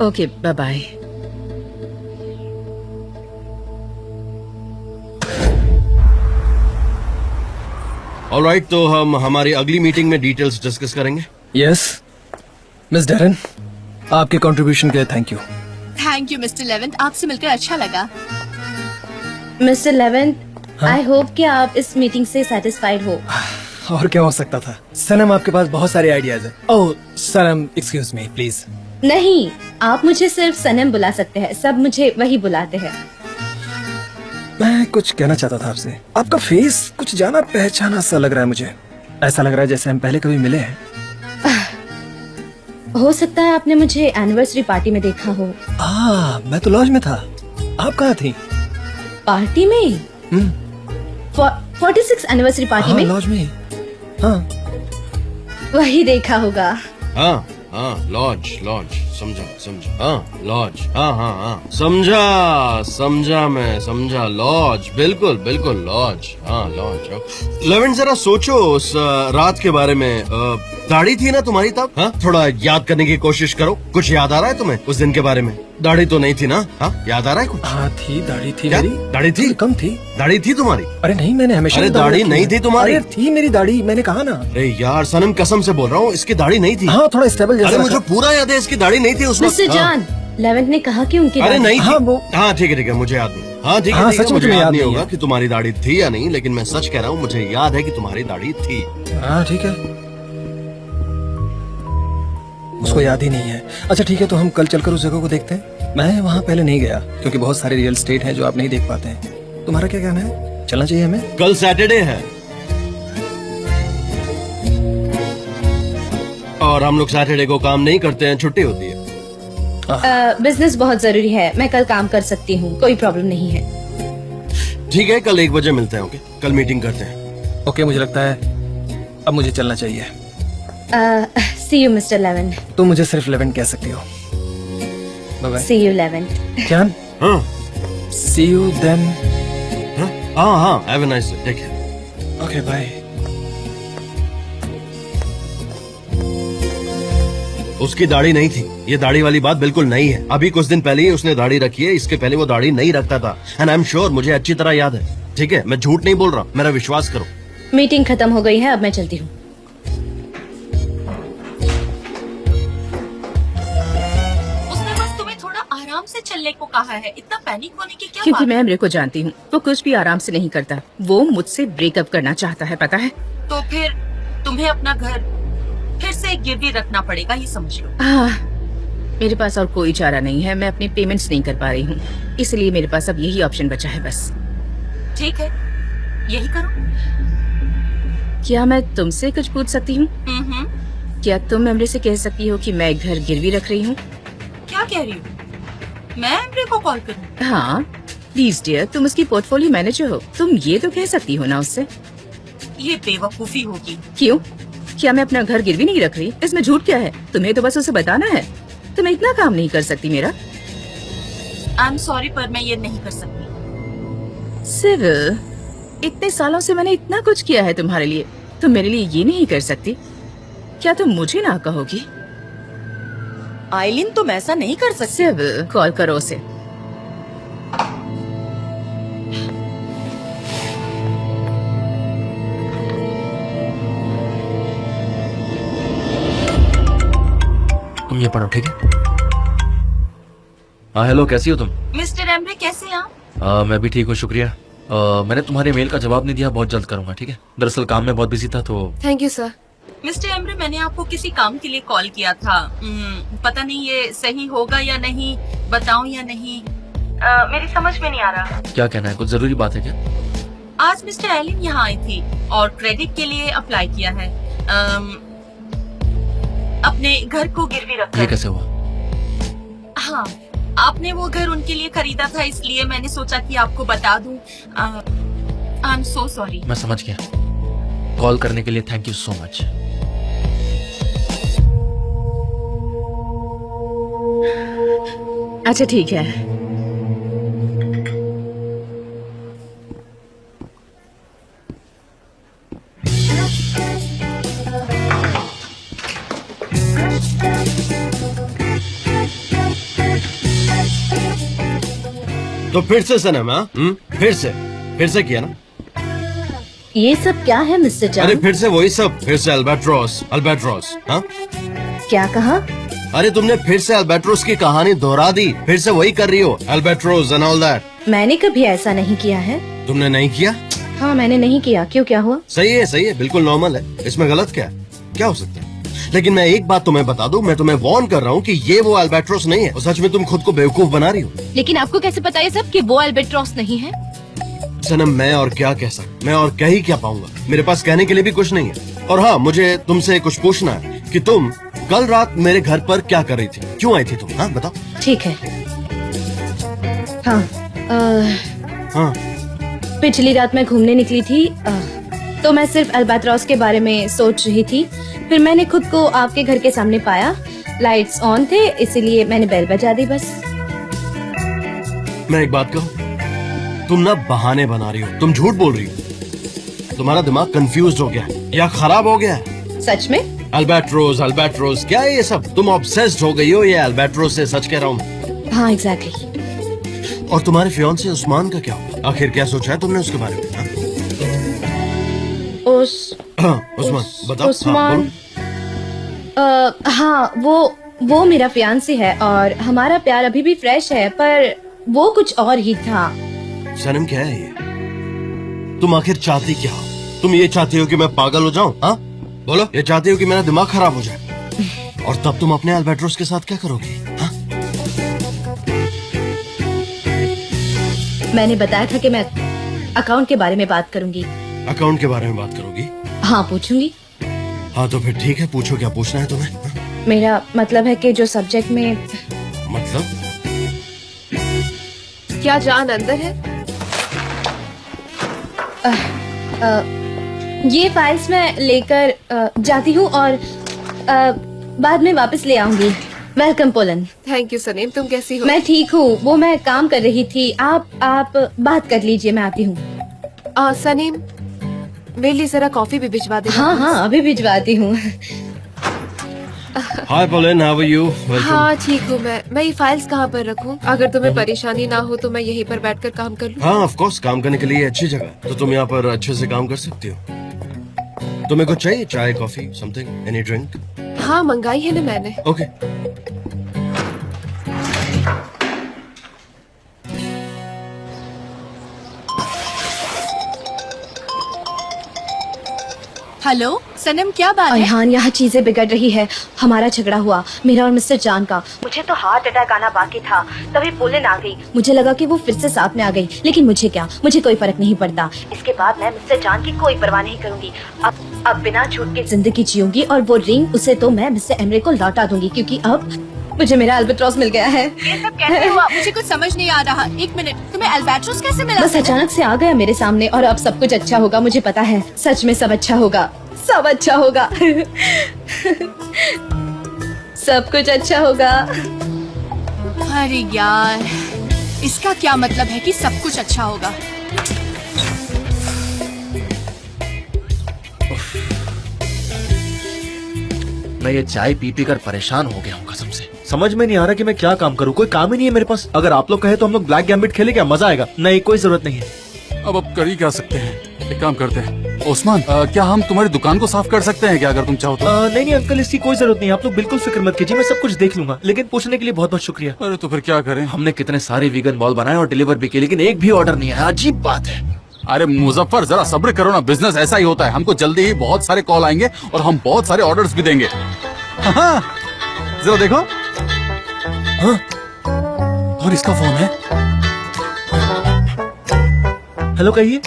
Okay, bye bye. ऑलराइट, तो हम हमारी अगली मीटिंग में डिटेल्स डिस्कस करेंगे। यस मिस डैरन, आपके कंट्रीब्यूशन के लिए thank you. Thank you mister eleventh, आपसे मिलकर अच्छा लगा। मिस्टर लेवेंथ, आई होप कि आप इस मीटिंग से सेटिस्फाइड हो। और क्या हो सकता था सनम, आपके पास बहुत सारे आइडियाज हैं। ओह सनम, एक्सक्यूज मी प्लीज। नहीं, आप मुझे सिर्फ सनम बुला सकते हैं, सब मुझे वही बुलाते हैं। मैं कुछ कहना चाहता था आपसे। आपका फेस कुछ जाना पहचाना सा लग रहा है मुझे। ऐसा लग रहा है जैसे हम पहले कभी मिले हैं। हो सकता है आपने मुझे एनिवर्सरी पार्टी में देखा हो। मैं तो लॉज में था, आप कहाँ थी? पार्टी में? 46 एनिवर्सरी पार्टी में? लॉज में। हाँ वही देखा होगा। हाँ हाँ, लॉज लॉज, समझा समझा। हाँ लॉज, हाँ हाँ हाँ, समझा समझा, मैं समझा। लॉज, बिल्कुल बिल्कुल लॉज। हाँ लॉज। लेवेंथ, जरा सोचो उस रात के बारे में। दाढ़ी थी ना तुम्हारी तब? हाँ, थोड़ा याद करने की कोशिश करो। कुछ याद आ रहा है तुम्हें उस दिन के बारे में? दाढ़ी तो नहीं थी ना? हाँ, याद आ रहा है कुछ? हाँ थी, दाढ़ी थी क्या? मेरी। दाढ़ी थी? कम थी। दाढ़ी थी तुम्हारी? अरे नहीं, मैंने हमेशा अरे दाढ़ी नहीं थी तुम्हारी? अरे थी मेरी दाढ़ी, मैंने कहा ना। अरे यार सनम, कसम से बोल रहा हूँ, इसकी दाढ़ी नहीं थी। हाँ थोड़ा स्टेबल जैसा। अरे मुझे पूरा याद है, इसकी दाढ़ी नहीं थी उस वक्त। मिस्टर जान, लेवेंथ ने कहा कि उनकी अरे दाढ़ी- नहीं थी। हाँ, वो- हाँ ठीक है, मुझे याद नहीं। हाँ ठीक है, हाँ, ठीक है, सच में मुझे तुम्हें याद याद नहीं नहीं होगा है। कि तुम्हारी दाढ़ी थी या नहीं, लेकिन मैं सच कह रहा हूँ, मुझे याद है कि तुम्हारी दाढ़ी थी। हाँ ठीक है, उसको याद ही नहीं है। अच्छा ठीक है, तो हम कल चलकर उस जगह को देखते हैं। मैं वहाँ पहले नहीं गया क्योंकि बहुत सारे रियल स्टेट हैं जो आप नहीं देख पाते हैं। तुम्हारा क्या कहना है, चलना चाहिए हमें? कल सैटरडे है और हम लोग सैटरडे को काम नहीं करते हैं, छुट्टी होती है। बिजनेस बहुत जरूरी है, मैं कल काम कर सकती हूँ, कोई प्रॉब्लम नहीं है। ठीक है, कल 1 बजे मिलते हैं। ओके, कल मीटिंग करते हैं। ओके, मुझे लगता है अब मुझे चलना चाहिए। See you mister Levent. तुम मुझे सिर्फ लेवेंथ कह सकती हो। Bye bye. See you Levent. जान, हाँ सी यू देन। हाँ हाँ, have a nice day, take care. Okay bye. उसकी दाढ़ी नहीं थी, ये दाढ़ी वाली बात बिल्कुल नहीं है। अभी कुछ दिन पहले ही उसने दाढ़ी रखी है, इसके पहले वो दाढ़ी नहीं रखता था। एंड आई एम श्योर, मुझे अच्छी तरह याद है। ठीक है, मैं झूठ नहीं बोल रहा, मेरा विश्वास करो। मीटिंग खत्म हो गई है, अब मैं चलती हूँ। उसने बस तुम्हें थोड़ा आराम से चलने को कहा है, इतना पैनिक होने की क्या क्योंकि बात? मैं एमरे को जानती हूँ, वो कुछ भी आराम से नहीं करता। वो मुझसे ब्रेकअप करना चाहता है, पता है? तो फिर तुम्हें अपना घर फिर से गिरवी रखना पड़ेगा, ये समझ लो। मेरे पास और कोई चारा नहीं है, मैं अपने पेमेंट्स नहीं कर पा रही हूँ, इसलिए मेरे पास अब यही ऑप्शन बचा है बस। ठीक है, यही करो। क्या मैं तुमसे कुछ पूछ सकती हूँ? क्या तुम एमरे से कह सकती हो कि मैं एक घर गिरवी रख रही हूँ? क्या कह रही हो? मैं एमरे को कॉल करूँ? हाँ प्लीज डियर, तुम उसकी पोर्टफोलियो मैनेजर हो, तुम ये तो कह सकती हो ना उससे। ये बेवकूफी होगी। क्यों? क्या मैं अपना घर गिरवी नहीं रख रही? इसमें झूठ क्या है? तुम्हें तो बस उसे बताना है। तुम्हें इतना काम नहीं कर सकती मेरा? आई एम सॉरी, पर मैं ये नहीं कर सकती। सिविल, इतने सालों से मैंने इतना कुछ किया है तुम्हारे लिए, तुम मेरे लिए ये नहीं कर सकती? क्या तुम मुझे ना कहोगी? आइलिन, तुम ऐसा नहीं कर सकती। सिविल, कॉल करो उसे। तुम ये पढ़ो, ठीक है? हाँ हेलो, कैसी हो तुम? मिस्टर एमरे, कैसे हैं आप? मैं भी ठीक हूँ, शुक्रिया। मैंने तुम्हारे मेल का जवाब नहीं दिया, बहुत जल्द करूंगा, ठीक है? दरअसल काम में बहुत बिजी था तो। Thank you sir. Mister Emre, मैंने आपको किसी काम के लिए कॉल किया था। पता नहीं ये सही होगा या नहीं, बताऊं या नहीं, मेरी समझ में नहीं आ रहा। क्या कहना है, कुछ जरूरी बात है क्या? आज मिस्टर आइलिन यहाँ आई थी और क्रेडिट के लिए अप्लाई किया है, अपने घर को गिरवी रखकर। ये कैसे हुआ? हाँ, आपने वो घर उनके लिए खरीदा था, इसलिए मैंने सोचा कि आपको बता दूं। I am so sorry. मैं समझ गया। कॉल करने के लिए थैंक यू सो मच। अच्छा ठीक है। तो फिर से सनम, हाँ? फिर से किया ना? ये सब क्या है मिस्टर अरे जान? फिर से वही सब, फिर से अल्बाट्रॉस, हाँ? क्या कहा? अरे तुमने फिर से अल्बाट्रोस की कहानी दोहरा दी, फिर से वही कर रही हो, अल्बाट्रोस एंड ऑल दैट। मैंने कभी ऐसा नहीं किया है। तुमने नहीं किया? हाँ मैंने नहीं किया। क्यों, क्या हुआ? सही है, बिल्कुल नॉर्मल है, इसमें गलत क्या है, क्या हो सकता है? लेकिन मैं एक बात तुम्हें बता दूं, मैं तुम्हें वार्न कर रहा हूँ कि ये वो अल्बाट्रोस नहीं है, और सच में तुम खुद को बेवकूफ बना रही हो। लेकिन आपको कैसे पता है सब कि वो अल्बाट्रोस नहीं है? सनम मैं और क्या कह सकता, मैं और कह ही क्या पाऊंगा, मेरे पास कहने के लिए भी कुछ नहीं है। और हाँ, मुझे तुमसे कुछ पूछना है कि तुम कल रात मेरे घर पर क्या कर रही थी, क्यों आई थी तुम? हाँ बताओ। ठीक है। हाँ हाँ पिछली रात मैं घूमने निकली थी, तो मैं सिर्फ अल्बाट्रोस के बारे में सोच रही थी। फिर मैंने खुद को आपके घर के सामने पाया, लाइट्स ऑन थे, इसीलिए मैंने बेल बजा दी बस। मैं एक बात कहूँ, तुम ना बहाने बना रही हो, तुम झूठ बोल रही हो, तुम्हारा दिमाग कंफ्यूज हो गया है या खराब हो गया है। सच में? अल्बाट्रोस क्या है ये सब? तुम ऑब्सेस्ड हो गई हो ये अल्बाट्रोस से, सच कह रहा हूँ। हाँ एग्जैक्टली। और तुम्हारे फियांसे उस्मान का क्या हुआ? आखिर क्या सोचा है तुमने उसके बारे में? हाँ? उस्मान बताओ। उस्मान हाँ वो मेरा फियांसे है और हमारा प्यार अभी भी फ्रेश है, पर वो कुछ और ही था। सनम क्या है ये? तुम आखिर चाहती क्या हो? तुम ये चाहती हो कि मैं पागल हो जाऊं? हाँ बोलो, ये चाहती हो कि मेरा दिमाग खराब हो जाए? और तब तुम अपने अल्बाट्रोस के साथ क्या करोगी? हाँ? मैंने बताया था कि मैं अकाउंट के बारे में बात करूंगी। अकाउंट के बारे में बात करोगी? हाँ पूछूंगी। हाँ तो फिर ठीक है, पूछो, क्या पूछना है तुम्हें? हाँ? मेरा मतलब है कि जो सब्जेक्ट में। मतलब? क्या जान अंदर है? ये फाइल्स मैं लेकर जाती हूँ और बाद में वापस ले आऊंगी। Welcome pollen. Thank you Saneem, तुम कैसी हो? मैं ठीक हूँ, वो मैं काम कर रही थी। आप बात कर लीजिए, मैं आती हूँ। सनीम मेरे लिए जरा कॉफी भी भिजवा दे। हाँ अभी भिजवाती हूँ। हाय पोलन, हाउ आर यू? हाँ ठीक हूँ मैं ये फाइल्स कहाँ पर रखूँ? अगर तुम्हें परेशानी ना हो तो मैं यहीं पर बैठकर काम कर लूँ। हाँ ऑफ कोर्स, काम करने के लिए अच्छी जगह, तो तुम यहाँ पर अच्छे से काम कर सकती हो। तुम्हें कुछ चाहिए? चाय, कॉफी, समथिंग, एनी ड्रिंक? हाँ मंगाई है ना मैंने। ओके। हेलो सनम, क्या बात है? अयहान, यहाँ चीजें बिगड़ रही है। हमारा झगड़ा हुआ, मेरा और मिस्टर जान का। मुझे तो हार्ट अटैक आना बाकी था, तभी पोलन आ गई। मुझे लगा कि वो फिर से साथ में आ गई, लेकिन मुझे क्या, मुझे कोई फर्क नहीं पड़ता। इसके बाद मैं मिस्टर जान की कोई परवाह नहीं करूंगी। अब बिना झूठ के जिंदगी जीऊंगी, और वो रिंग उसे तो मैं मिस्टर एमरे को लौटा दूंगी, क्योंकि अब मुझे मेरा अल्बाट्रोस मिल गया है। ये सब कैसे हुआ? मुझे कुछ समझ नहीं आ रहा। एक मिनट, तुम्हें अल्बाट्रोस कैसे मिला? बस अचानक से आ गया मेरे सामने, और अब सब कुछ अच्छा होगा, मुझे पता है। सच में सब अच्छा होगा, सब अच्छा होगा। सब कुछ अच्छा होगा। अरे यार, इसका क्या मतलब है कि सब कुछ अच्छा होगा? मैं ये चाय पी पी कर परेशान हो गया हूँ कसम से। समझ में नहीं आ रहा कि मैं क्या काम करूँ, कोई काम ही नहीं है मेरे पास। अगर आप लोग कहे तो हम लोग ब्लैक गैम्बिट खेले, क्या मजा आएगा? नहीं, कोई जरूरत नहीं है। अब कर ही क्या सकते हैं, एक काम करते हैं ओस्मान, क्या हम तुम्हारी दुकान को साफ कर सकते हैं क्या, अगर तुम चाहो तो? नहीं अंकल, इसकी कोई जरूरत नहीं, आप लोग बिल्कुल फिक्र मत कीजिए, मैं सब कुछ देख लूंगा। लेकिन पूछने के लिए बहुत बहुत शुक्रिया। अरे तो फिर क्या करें? हमने कितने सारे वीगन बॉल बनाए और डिलीवर भी किए, लेकिन एक भी ऑर्डर नहीं आया। अजीब बात है। अरे मुजफ्फर, जरा सब्र करो ना, बिजनेस ऐसा ही होता है। हमको जल्दी ही बहुत सारे कॉल आएंगे और हम बहुत सारे ऑर्डर्स भी देंगे। हाँ, जरा देखो। हाँ, और इसका फोन है। हेलो, कहिए।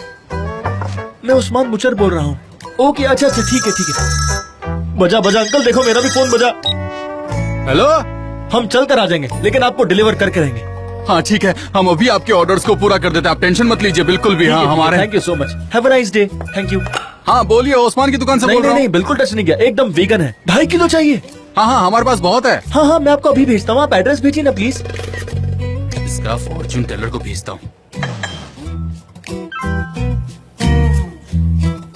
मैं उस्मान मुचर बोल रहा हूँ। ओके, अच्छा ठीक है। बजा अंकल, देखो मेरा भी फोन बजा। हेलो, हम चल कर आ जाएंगे, लेकिन आपको डिलीवर करके रहेंगे। हाँ ठीक है, हम अभी आपके ऑर्डर्स को पूरा कर देते हैं, आप टेंशन मत लीजिए, बिल्कुल भी। हाँ हमारे। Thank you so much, have a nice day. Thank you. हाँ बोलिए, ओस्मान की दुकान से बोल रहा हूँ। नहीं, बिल्कुल टच नहीं किया, एकदम वीगन है। 2.5 किलो चाहिए। हाँ हमारे पास बहुत है। हाँ मैं आपको अभी भेजता हूँ, आप एड्रेस भेजिए ना प्लीज। इसका फॉर्चून टेलर को भेजता हूँ।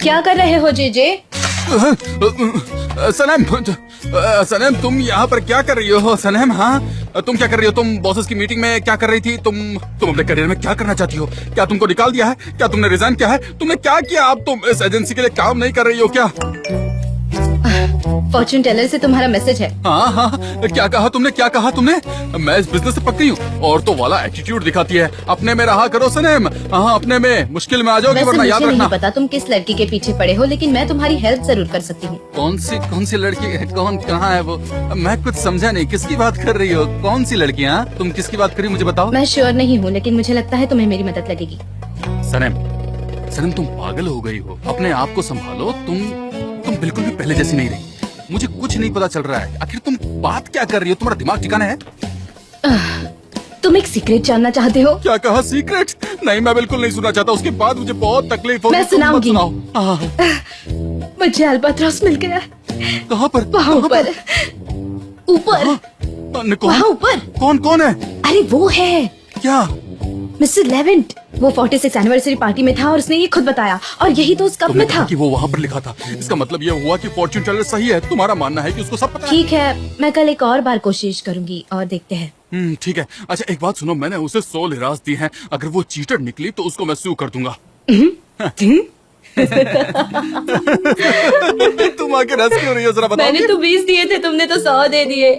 क्या कर रहे हो जेजे? सनम तुम यहाँ पर क्या कर रही हो? सनम, हाँ तुम क्या कर रही हो? तुम बॉसेस की मीटिंग में क्या कर रही थी? तुम अपने करियर में क्या करना चाहती हो? क्या तुमको निकाल दिया है? क्या तुमने रिजाइन किया है? तुमने क्या किया? अब तुम इस एजेंसी के लिए काम नहीं कर रही हो क्या? फॉर्चून टेलर से तुम्हारा मैसेज है। हाँ हाँ, क्या कहा तुमने, क्या कहा तुमने? मैं इस बिजनेस से पक्की हूँ। औरतों वाला एटीट्यूड दिखाती है। अपने में रहा करो सनम। हाँ, अपने में मुश्किल में आ जाओगे, वैसे वरना मुझे याद नहीं रखना। पता तुम किस लड़की के पीछे पड़े हो, लेकिन मैं तुम्हारी हेल्प जरूर कर सकती हूँ। कौन सी लड़की? कौन, कहाँ है वो? मैं कुछ समझा नहीं, किसकी बात कर रही हो? कौन सी लड़की? हाँ, तुम किसकी बात कर रही हो, मुझे बताओ। मैं श्योर नहीं हूँ, लेकिन मुझे लगता है तुम्हें मेरी मदद लगेगी। सनम, सनम तुम पागल हो गई हो। अपने आप को संभालो। तुम बिल्कुल भी पहले जैसी नहीं रही। मुझे कुछ नहीं पता चल रहा है। आखिर तुम बात क्या कर रही हो? तुम्हारा दिमाग ठिकाना है? तुम एक सीक्रेट जानना चाहते हो? क्या कहा? सीक्रेट? नहीं, मैं बिल्कुल नहीं सुनना चाहता। उसके बाद मुझे बहुत तकलीफ होगी। मैं सुनाऊंगी। मुझे अल्बाट्रॉस मिल गया। कहाँ पर? वहाँ ऊपर, ऊपर, वहाँ ऊपर। कौन है? अरे वो है क्या? Mister Levant. वो 46 एनिवर्सरी पार्टी में था और उसने ये खुद बताया, और यही तो उस कप में था कि वो वहाँ पर लिखा था। इसका मतलब ये हुआ कि फॉर्च्यून टेलर सही है। तुम्हारा मानना है कि उसको सब पता है? ठीक है, मैं कल एक और बार कोशिश करूंगी और देखते हैं। ठीक है। अच्छा एक बात सुनो, मैंने उसे 100 लिरास दी है। अगर वो चीटर निकली तो उसको मैं सू कर दूंगा। तुम आके हंस क्यों रही हो, जरा बताओ। मैंने तो 20 दिए थे, तुमने तो 100 दे दिए।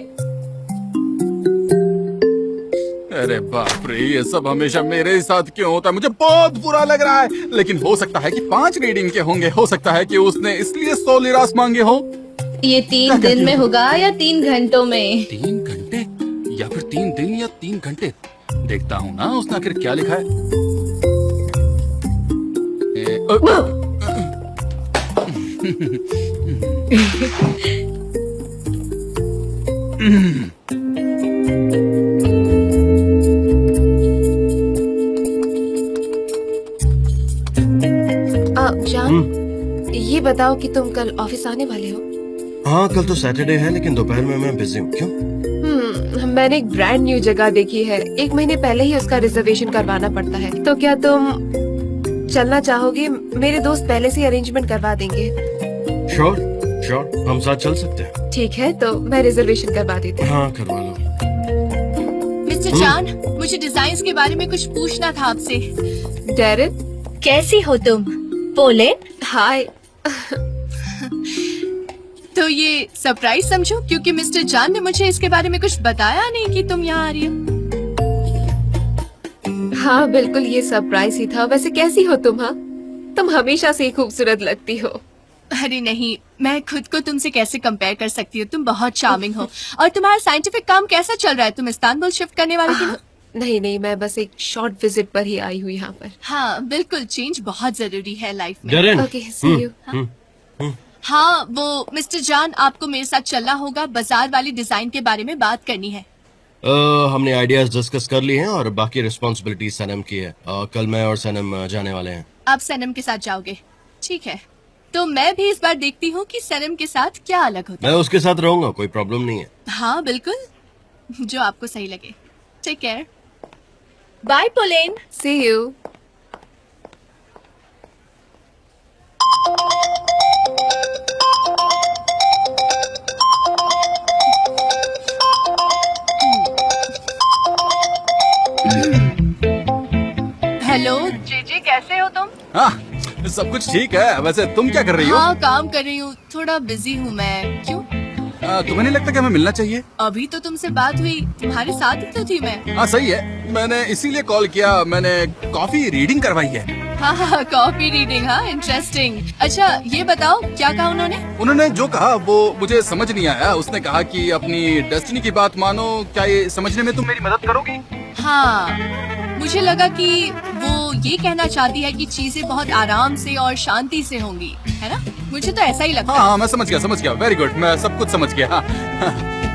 अरे बाप रे, ये सब हमेशा मेरे ही साथ क्यों होता है? मुझे बहुत बुरा लग रहा है। लेकिन हो सकता है कि 5 रीडिंग के होंगे। हो सकता है कि उसने इसलिए 100 लिरास मांगे हो। ये 3 दिन में होगा या 3 घंटों में? 3 घंटे या फिर 3 दिन या 3 घंटे? देखता हूँ ना उसने आखिर क्या लिखा है। जान, ये बताओ कि तुम कल ऑफिस आने वाले हो? हाँ, कल तो सैटरडे है, लेकिन दोपहर में मैं बिजी हूँ। क्यों? मैंने एक ब्रांड न्यू जगह देखी है। 1 महीने पहले ही उसका रिजर्वेशन करवाना पड़ता है। तो क्या तुम चलना चाहोगे? मेरे दोस्त पहले से अरेंजमेंट करवा देंगे। श्योर, हम साथ चल सकते हैं। ठीक है, तो मैं रिजर्वेशन करवा देती हूँ। हाँ, करवा लो। मिस्टर जान, मुझे डिजाइन के बारे में कुछ पूछना था आपसे। डेरिन, कैसी हो तुम? पोलैंड? हाय। तो ये सरप्राइज समझो, क्योंकि मिस्टर जान ने मुझे इसके बारे में कुछ बताया नहीं कि तुम यहाँ आ रही हो। हाँ बिल्कुल, ये सरप्राइज ही था। वैसे कैसी हो तुम? हाँ, तुम हमेशा से ही खूबसूरत लगती हो। अरे नहीं, मैं खुद को तुमसे कैसे कंपेयर कर सकती हूँ? तुम बहुत चार्मिंग हो। और तुम्हारा साइंटिफिक काम कैसा चल रहा है? तुम इस्तांबुल शिफ्ट करने वाली थी ना? नहीं, मैं बस एक शॉर्ट विजिट पर ही आई हुई यहाँ पर। हाँ बिल्कुल, चेंज बहुत जरूरी है लाइफ में। Deren, okay, see you. हाँ, वो मिस्टर जान, आपको मेरे साथ चलना होगा। बाजार वाली डिजाइन के बारे में बात करनी है। हमने आइडियाज डिस्कस कर लिए हैं और बाकी रिस्पॉन्सिबिलिटी सनम की है। कल मैं और सनम जाने वाले हैं। आप सनम के साथ जाओगे? ठीक है, तो मैं भी इस बार देखती हूँ कि सनम के साथ क्या अलग होता है। मैं उसके साथ रहूंगा, कोई प्रॉब्लम नहीं है। हाँ बिल्कुल, जो आपको सही लगे। Take care. Bye Poland. See you. Hello JJ, कैसे हो तुम? हाँ, सब कुछ ठीक है। वैसे तुम क्या कर रही हो? हाँ, काम कर रही हूँ। थोड़ा बिजी हूँ मैं। क्यों? तुम्हें नहीं लगता कि हमें मिलना चाहिए? अभी तो तुमसे बात हुई, तुम्हारे साथ ही तो थी मैं। हाँ सही है, मैंने इसीलिए कॉल किया। मैंने कॉफी रीडिंग करवाई है। हाँ, कॉफी रीडिंग। हाँ, इंटरेस्टिंग। अच्छा ये बताओ, क्या कहा उन्होंने? उन्होंने जो कहा वो मुझे समझ नहीं आया। उसने कहा कि अपनी डेस्टिनी की बात मानो। क्या ये समझने में तुम मेरी मदद करोगी? हाँ, मुझे लगा कि वो ये कहना चाहती है कि चीजें बहुत आराम से और शांति से होंगी, है ना? मुझे तो ऐसा ही लगता है। हाँ, मैं समझ गया। वेरी गुड, मैं सब कुछ समझ गया। हाँ।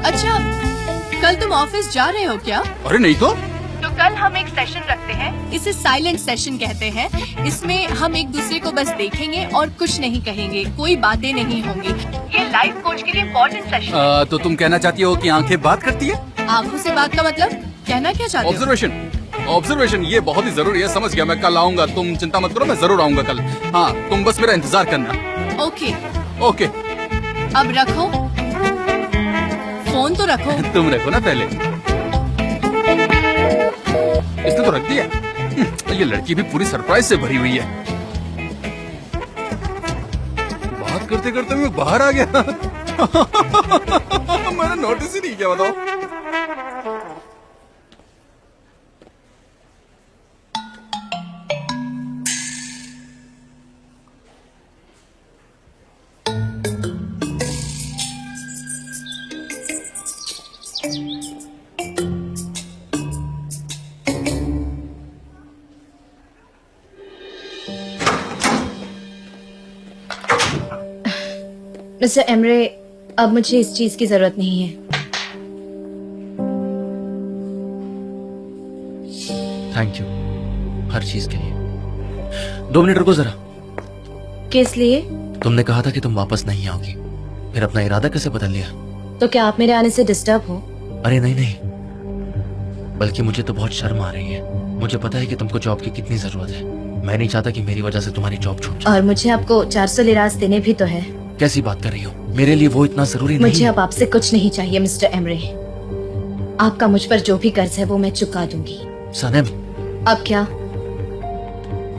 अच्छा, कल तुम ऑफिस जा रहे हो क्या? अरे नहीं तो कल हम एक सेशन रखते हैं। इसे साइलेंट सेशन कहते हैं। इसमें हम एक दूसरे को बस देखेंगे और कुछ नहीं कहेंगे, कोई बातें नहीं होंगी। ये लाइफ कोच के लिए इम्पोर्टेंट सेशन है। तो तुम कहना चाहती हो कि आंखें बात करती है? आंखों से बात का मतलब कहना क्या चाहते हो? ऑब्जर्वेशन, ये बहुत ही जरूरी है। समझ गया, मैं कल आऊंगा। तुम चिंता मत करो, मैं जरूर आऊंगा कल। हाँ, तुम बस मेरा इंतजार करना। ओके। अब रखो फोन, तो रखो। तुम रखो ना पहले। इसने तो रख दिया। ये लड़की भी पूरी सरप्राइज से भरी हुई है। बात करते करते मैं बाहर आ गया। मैंने नोटिस ही नहीं किया, बताओ। मिस्टर एमरे, अब मुझे इस चीज की जरूरत नहीं है। थैंक यू हर चीज के लिए। 2 मिनट रुको जरा। किस लिए? तुमने कहा था कि तुम वापस नहीं आओगी, फिर अपना इरादा कैसे बदल लिया? तो क्या आप मेरे आने से डिस्टर्ब हो? अरे नहीं नहीं, बल्कि मुझे तो बहुत शर्म आ रही है। मुझे पता है कि तुमको जॉब की कितनी जरूरत है। मैं नहीं चाहता कि मेरी वजह से तुम्हारी जॉब छूट जाए। और मुझे आपको 400 लिरास देने भी तो है। कैसी बात कर रही हो? मेरे लिए वो इतना जरूरी नहीं। मुझे अब आपसे कुछ नहीं चाहिए मिस्टर एमरे। आपका मुझ पर जो भी कर्ज है वो मैं चुका दूंगी। सनम। अब क्या?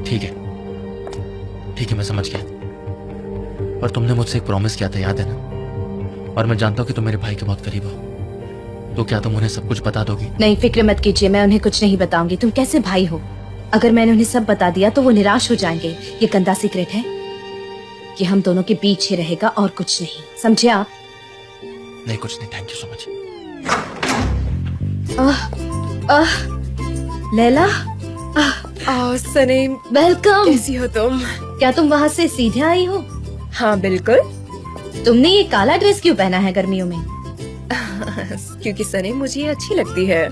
ठीक है मैं समझ गया, पर तुमने मुझसे एक प्रॉमिस किया था, याद है ना? और मैं जानता हूँ कि तुम मेरे भाई के बहुत करीब हो, तो क्या तुम उन्हें सब कुछ बता दोगी? नहीं, फिक्र मत कीजिए, मैं उन्हें कुछ नहीं बताऊंगी। तुम कैसे भाई हो? अगर मैंने उन्हें सब बता दिया तो वो निराश हो जाएंगे। ये गंदा सीक्रेट है कि हम दोनों के बीच ही रहेगा और कुछ नहीं, समझे आप? नहीं कुछ नहीं, thank you so much. Laila, Sanim, welcome. कैसी हो तुम? क्या तुम वहाँ से सीधे आई हो? हाँ बिल्कुल। तुमने ये काला ड्रेस क्यों पहना है गर्मियों में? क्योंकि सनीम मुझे ये अच्छी लगती है।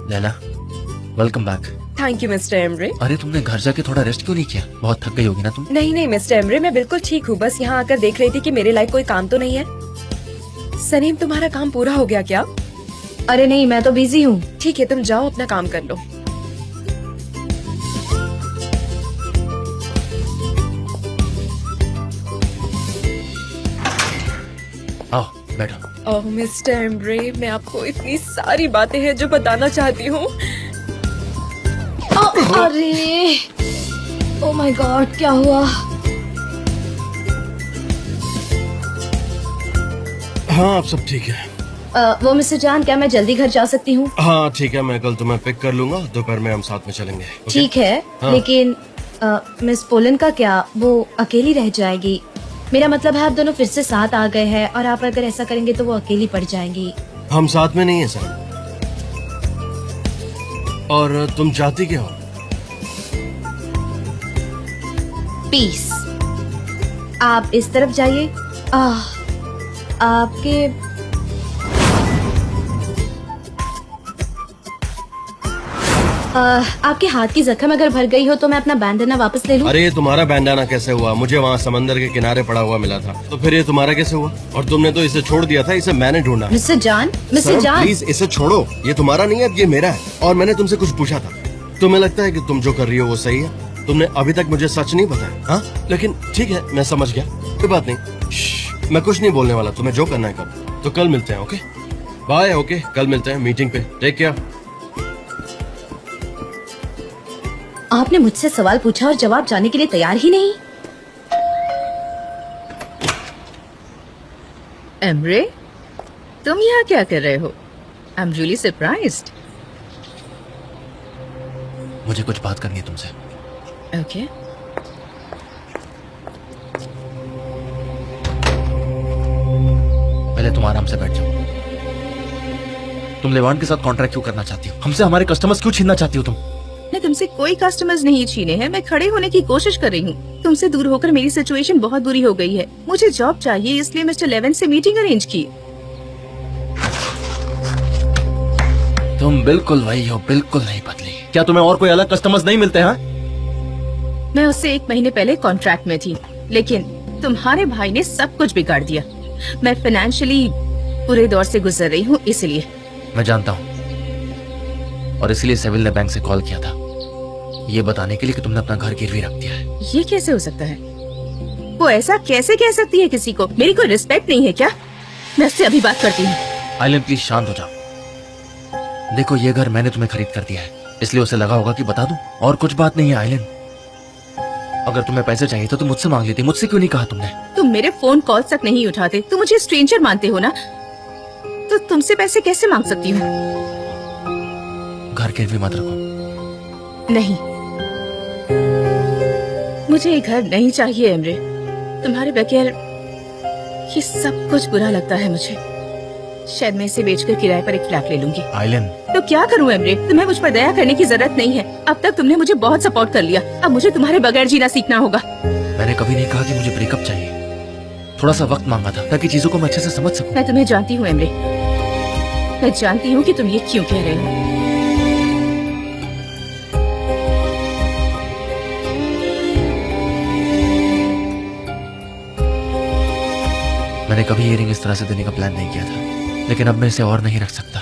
Laila, welcome back. Thank you mister Emre. अरे तुमने घर जाके थोड़ा रेस्ट क्यों नहीं किया? बहुत थक गई होगी ना तुम? नहीं मिस्टर एमरे, मैं बिल्कुल ठीक हूँ। बस यहाँ आकर देख रही थी कि मेरे लायक कोई काम तो नहीं है। सनीम, तुम्हारा काम पूरा हो गया क्या? अरे नहीं, मैं तो बिजी हूँ। ठीक है, तुम जाओ अपना काम कर लो। आओ बैठो। ओह मिस्टर एमरे, मैं आपको इतनी सारी बातें हैं जो बताना चाहती हूँ। अरे ओह माय गॉड, क्या हुआ? हाँ अब सब ठीक है। वो मिस्टर जान, क्या मैं जल्दी घर जा सकती हूँ? हाँ ठीक है, मैं कल तुम्हें पिक कर लूंगा, दोपहर में हम साथ में चलेंगे। ओके? ठीक है। हाँ। लेकिन मिस पोलन का क्या? वो अकेली रह जाएगी। मेरा मतलब है आप दोनों फिर से साथ आ गए हैं और आप अगर ऐसा करेंगे तो वो अकेली पड़ जाएंगी। हम साथ में नहीं है सर। और तुम चाहती क्या हो? पीस। आप इस तरफ जाइए। आपके आपके हाथ की जख्म अगर भर गई हो तो मैं अपना बैंडना वापस ले लूं? अरे ये तुम्हारा बैंडाना कैसे हुआ? मुझे वहाँ समंदर के किनारे पड़ा हुआ मिला था, तो फिर ये तुम्हारा कैसे हुआ? और तुमने तो इसे छोड़ दिया था, इसे मैंने ढूंढा। मिस्टर जान, प्लीज इसे छोड़ो, ये तुम्हारा नहीं है, ये मेरा है। और मैंने तुमसे कुछ पूछा था, तुम्हें लगता है कि तुम जो कर रही हो वो सही है? तुमने अभी तक मुझे सच नहीं बताया। हाँ लेकिन ठीक है, मैं समझ गया, कोई बात नहीं। मैं कुछ नहीं बोलने वाला, तुम्हें जो करना है करो। तो कल मिलते हैं। Okay bye. ओके कल मिलते हैं मीटिंग पे। Take care. आपने मुझसे सवाल पूछा और जवाब जाने के लिए तैयार ही नहीं। एमरे, तुम यहाँ क्या कर रहे हो? I am really surprised. मुझे कुछ बात करनी है तुमसे। ओके। पहले तुम आराम से बैठ जाओ। तुम लेवांट के साथ कॉन्ट्रैक्ट क्यों करना चाहती हो? हमसे हमारे कस्टमर्स क्यों छीनना चाहती हो तुम? मैं तुमसे कोई कस्टमर्स नहीं छीने हैं, मैं खड़े होने की कोशिश कर रही हूँ। तुमसे दूर होकर मेरी सिचुएशन बहुत बुरी हो गई है। मुझे जॉब चाहिए, इसलिए मिस्टर लेवन से मीटिंग अरेंज की। तुम बिल्कुल वही हो, बिल्कुल नहीं बदली। क्या तुम्हें और कोई अलग कस्टमर्स नहीं मिलते हैं? मैं उससे 1 महीने पहले कॉन्ट्रैक्ट में थी, लेकिन तुम्हारे भाई ने सब कुछ बिगाड़ दिया। मैं फाइनेंशियली पूरे दौर से गुजर रही हूँ, इसलिए। मैं जानता हूँ, और इसलिए सिविल ने बैंक से कॉल किया था, ये बताने के लिए कि तुमने अपना घर गिरवी रख दिया है। ये कैसे हो सकता है? वो ऐसा कैसे कह सकती है किसी को? मेरी कोई रिस्पेक्ट नहीं है क्या? मैं उससे अभी बात करती हूँ। आइलन प्लीज शांत हो जाओ। देखो ये घर मैंने तुम्हें खरीद कर दिया है, इसलिए उसे लगा होगा कि बता दूं, और कुछ बात नहीं है आइलन। अगर तुम्हें पैसे चाहिए तो तुम मुझसे मांग लेती, मुझसे क्यों नहीं कहा तुमने? तुम मेरे फोन कॉल तक नहीं उठाते, तुम मुझे स्ट्रेंजर मानते हो ना, तो तुमसे पैसे कैसे मांग सकती हूँ? घर गिरवी मत रखो। नहीं, मुझे ये घर नहीं चाहिए एमरे। तुम्हारे बगैर ये सब कुछ बुरा लगता है मुझे। शायद मैं इसे बेचकर किराए पर एक फ्लैट ले लूंगी। आइलन, तो क्या करूं एमरे? तुम्हें मुझ पर दया करने की जरूरत नहीं है। अब तक तुमने मुझे बहुत सपोर्ट कर लिया, अब मुझे तुम्हारे बगैर जीना सीखना होगा। मैंने कभी नहीं कहा कि मुझे ब्रेकअप चाहिए। थोड़ा सा वक्त मांगा था ताकि चीजों को मैं अच्छे से समझ सकूं। मैं तुम्हें जानती हूँ एमरे, मैं जानती हूँ कि तुम ये क्यों कह रहे हो। मैंने कभी ये रिंग इस तरह से देने का प्लान नहीं किया था, लेकिन अब मैं इसे और नहीं रख सकता।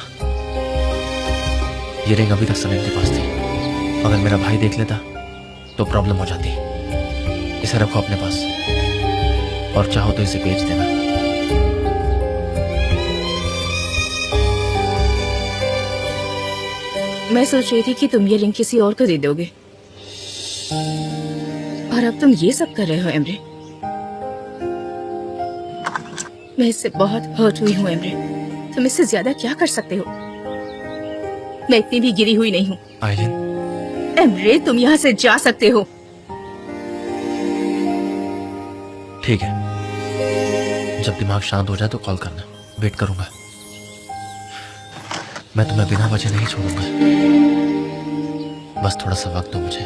ये रिंग अभी तक सलीम के पास थी। अगर मेरा भाई देख लेता तो प्रॉब्लम हो जाती। इसे रखो अपने पास और चाहो तो इसे बेच देना। मैं सोच रही थी कि तुम ये रिंग किसी और को दे दोगे, और अब तुम ये सब कर रहे हो एमरे। मैं इससे बहुत हर्ट हुई हूँ एमरे। तुम इससे ज्यादा क्या कर सकते हो? मैं इतनी भी गिरी हुई नहीं हूँ। आइलिन, एमरे तुम यहाँ से जा सकते हो। ठीक है, जब दिमाग शांत हो जाए तो कॉल करना, वेट करूंगा। मैं तुम्हें बिना वजह नहीं छोड़ूंगा, बस थोड़ा सा वक्त दो मुझे।